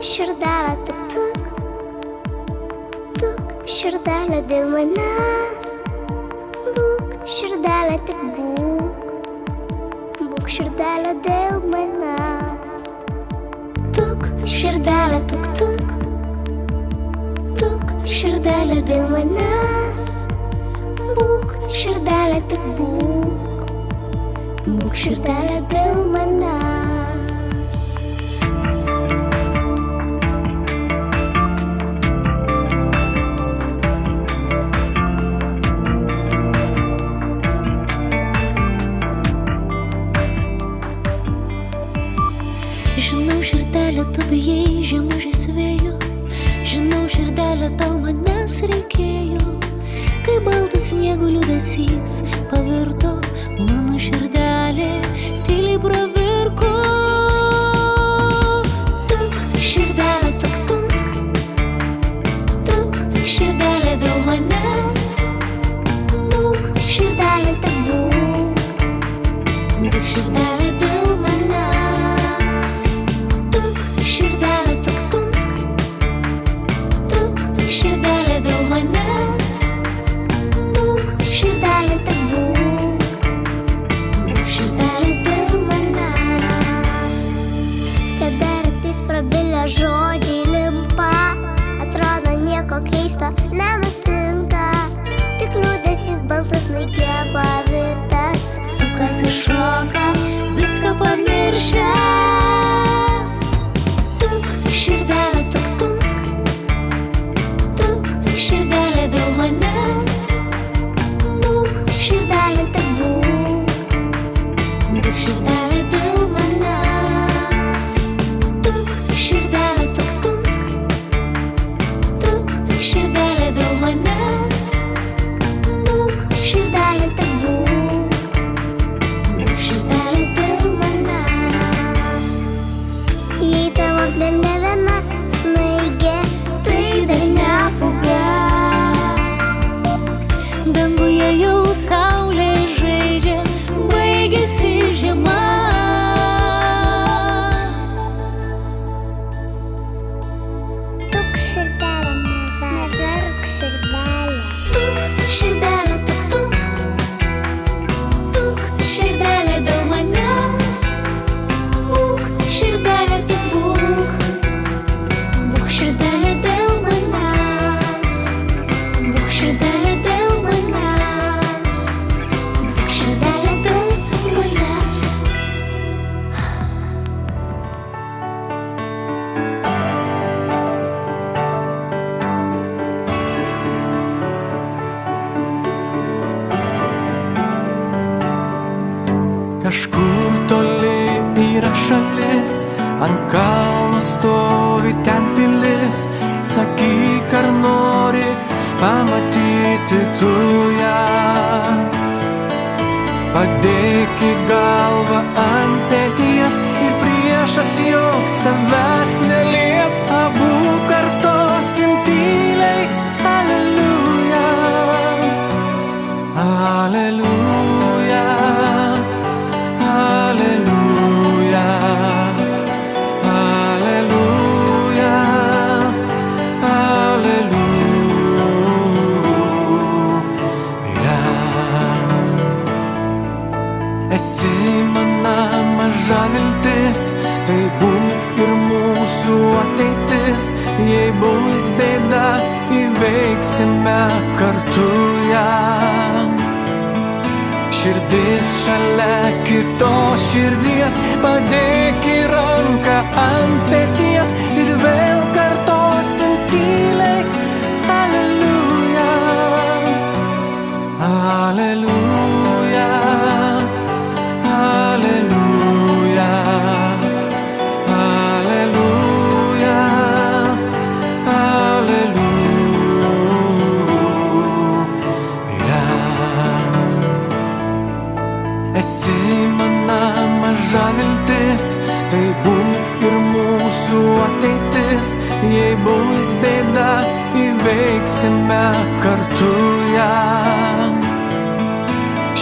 širdelė tik tuk, tuk, širdelė dėl manęs. Būk, širdelė tik būk, būk širdelė dėl manęs. Tuk, širdelė tuk tuk, tuk, širdelė dėl manęs. Būk, širdelė tik būk, būk širdelė dėl manęs. Žinau, širdelė, tu bijai žiemužės vėjų. Žinau, širdelė, tau manęs reikėjo. Kai baltų sniegų liūdesys pavirto, mano širdelė tyliai pravirko. Tuk, širdelė, tuk tuk, tuk, širdelė dėl manęs. Būk, širdelė, tik būk, būk širdelė dėl manęs. Tuk, širdelė, tuk tuk, tuk, širdelė dėl manęs. Būk, širdelė, tik būk, būk širdelė dėl manęs. Kada rytais prabilę žodžiai limpa, atrodo nieko keisto nenutinka. Tik liūdesys baltas laike pavirtas, sukasi šoka, viską pamiršęs. Tuk, širdelė, tuk tuk, tuk, širdelė dėl manęs. Būk, širdelė, tik būk, Būk širdelė dėl manęs. Tuk, širdelė, tuk tuk, tuk, širdelė dėl manęs. būk, širdelė, tik būk, Būk širdelė dėl manęs. jei tavo ne viena snaigė, tai dar ne pūga. Danguje jau saulė žaidžia, baigėsi žiema. Tuk, širdelė, neverk, širdelė. Tuk, širdelė, tuk tuk, tuk, širdelė dėl manęs. Būk, širdelė, tik būk, būk širdelė dėl manęs. Būk širdelė dėl manęs. Būk širdelė dėl manęs. Kažkur toli yra šalis, ant kalno stovi ten pilis. Sakyk, ar nori pamatyti tu ją. Padėk į galvą ant peties ir priešas joks tavęs nelies. Abu kartosim tyliai, aleliuja, aleliuja, aleliuja, aleliuja, aleliuja. Esi mana maža viltis, tai būk ir mūsų ateitis. Jei bus bėda, įveiksime kartu ją. Širdis šalia kitos širdies, padėk į ranką ant peties ir vėl kartosim tyliai, aleliuja, aleliuja, aleliuja, aleliuja, aleliuja. Esi mana maža viltis, tai būk ir mūsų ateitis. Jei bus bėda, įveiksime kartu ją.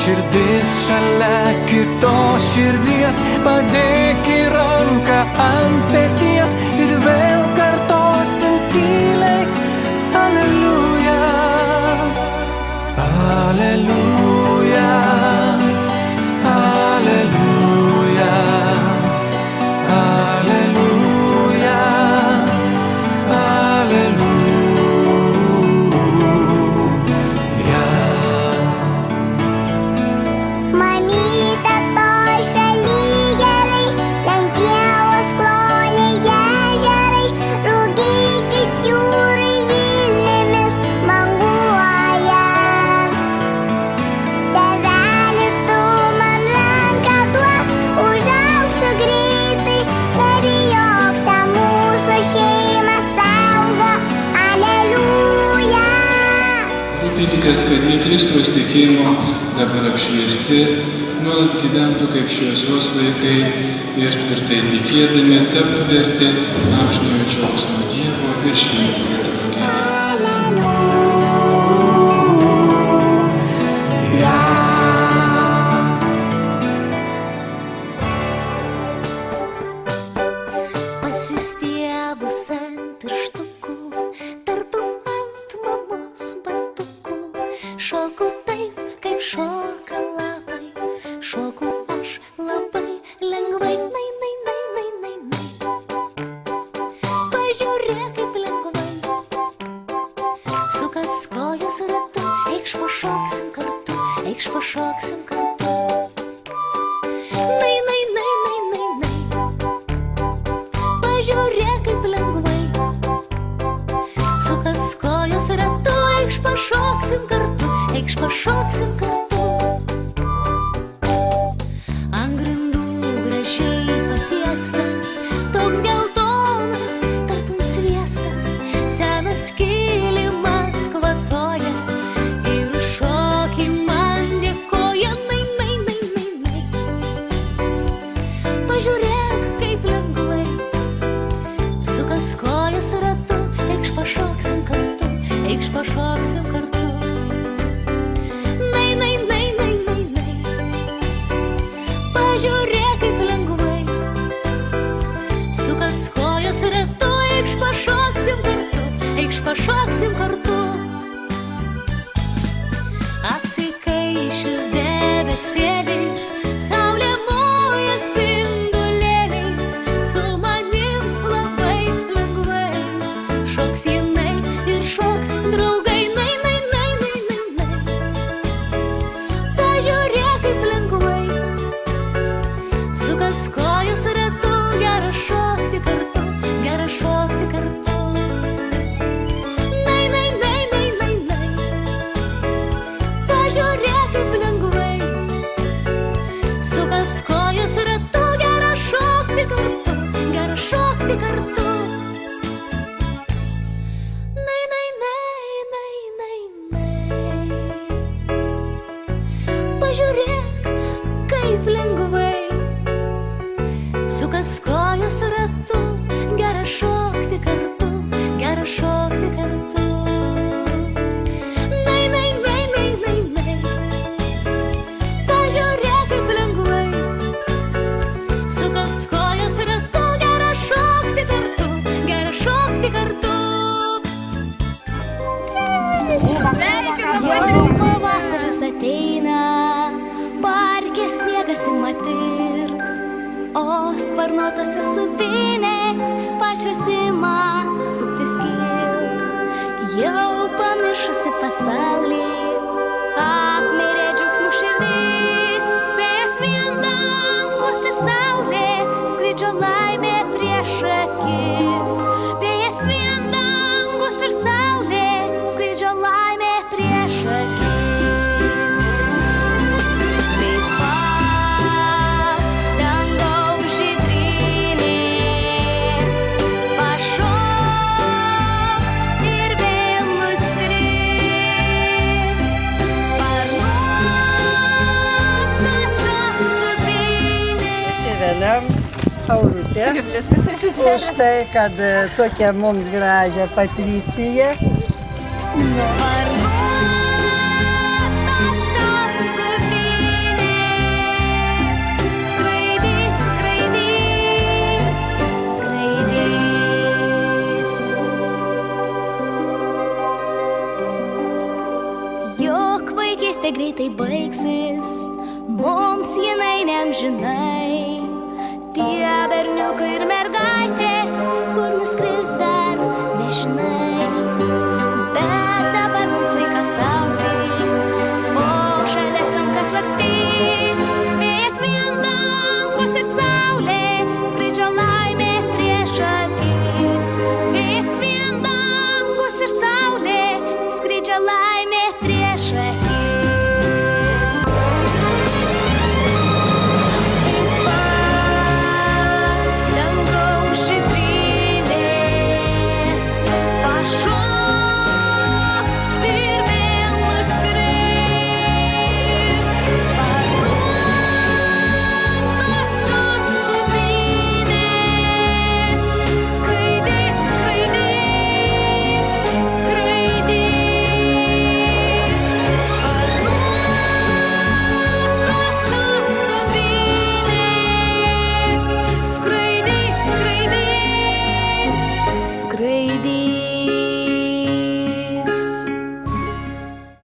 Širdis šalia kitos širdies, padėk į ranką ant peties ir vėl Alleluja, alleluja, alleluja, alleluja. Mamytė toj šaly gerai, ten pievos kloniai ežerai, rugiai kaip jūrai vilnėmis banguoja. Tėveli, tu man ranką duok, užaugsiu greitai, nebijok, ta mūsų šeima saugo. Aleliuja. Rūpinkitės, kad jie Kristaus tikėjimo dabar apšviesti, nuolat gyventų kaip šviesos vaikai ir tvirtai tikėdami taptų verti amžinojo džiaugsmo Dievo ir šventojo draugijos. Pasistiebus ant pirštukų, tartum ant mamos batukų, šoku taip, kaip šoka lapai, šoku aš labai lengvai, nai, nai, nai, nai, nai, nai. Pažiūrėk, kaip lengvai, sukas kojos ratu, eikš pašoksim kartu, eikš pašoksim kartu. Nai, nai, nai, nai, nai, nai. Pažiūrėk, kaip lengvai, sukas kojos ratu, eikš pašoksim kartu, eikš pašoksim kartu. Ant grindų gražiai patiestas, toks geltonas, tartum sviestas, senas kilimas kvatoja ir šokį man dėkoja. Nai, nai, nai, nai, nai. Pažiūrėk, kaip lengvai, sukas kojas ratu, eikš pašoksim kartu, eikš pašoksim kartu. Nai, nai, nai, nai, nai, nai. Pažiūrėk, kaip lengvai, sukas kojas ratu, eikš pašoksim kartu, eikš pašoksim kartu. Apsikaišius debesėliais, saulė moja spindulėliais, su manim labai lengvai šoks jinai ir šoks draugai. Nai, nai, nai, nai, nai, nai. Pažiūrėk, kaip lengvai, sukas kojas ratu, gera šokti kartu, gera šokti kartu. Nai, nai, nai, nai, nai, nai. Pažiūrėk, kaip lengvai, sukas kojas ratu, gera šokti kartu, gera šokti kartu. Nai, nai, nai, nai, nai, nai. Pažiūrėk, kaip lengvai, sukas kojas ratu, gera šokti kartu, gera šokti kartu. Nai, nai, nai, nai, nai, nai. Pažiūrėk, kaip lengvai, sukas kojas ratu, gera šokti kartu, gera šokti kartu. Jau pavasaris ateina, parke sniegas ima tirpt, o sparnuotose sūpynės pačios ima suktis kilt. Jau pamiršusi pasaulį, apmirė džiaugsmų širdis, vėjas vien dangus ir saulė, skrydžio laimė prieš akis. Vėjas vien dangus ir saulė, skrydžio laimė prieš akis. Taip pat dangaus žydrynės pašoks ir vėl nuskris. Sparnuotosios sūpynės. Tėveliams Aurutė už tai, kad tokią mums gražią Patriciją. Sparnuotosios sūpynės skraidys, skraidys, skraidys. Juk vaikystė vaikystė greitai baigsis, mums jinai neamžinai. Tie berniukai ir mergaitės, kur nuskris dar nežinai. Bet dabar mums laikas augti, po žalias lankas lakstyti.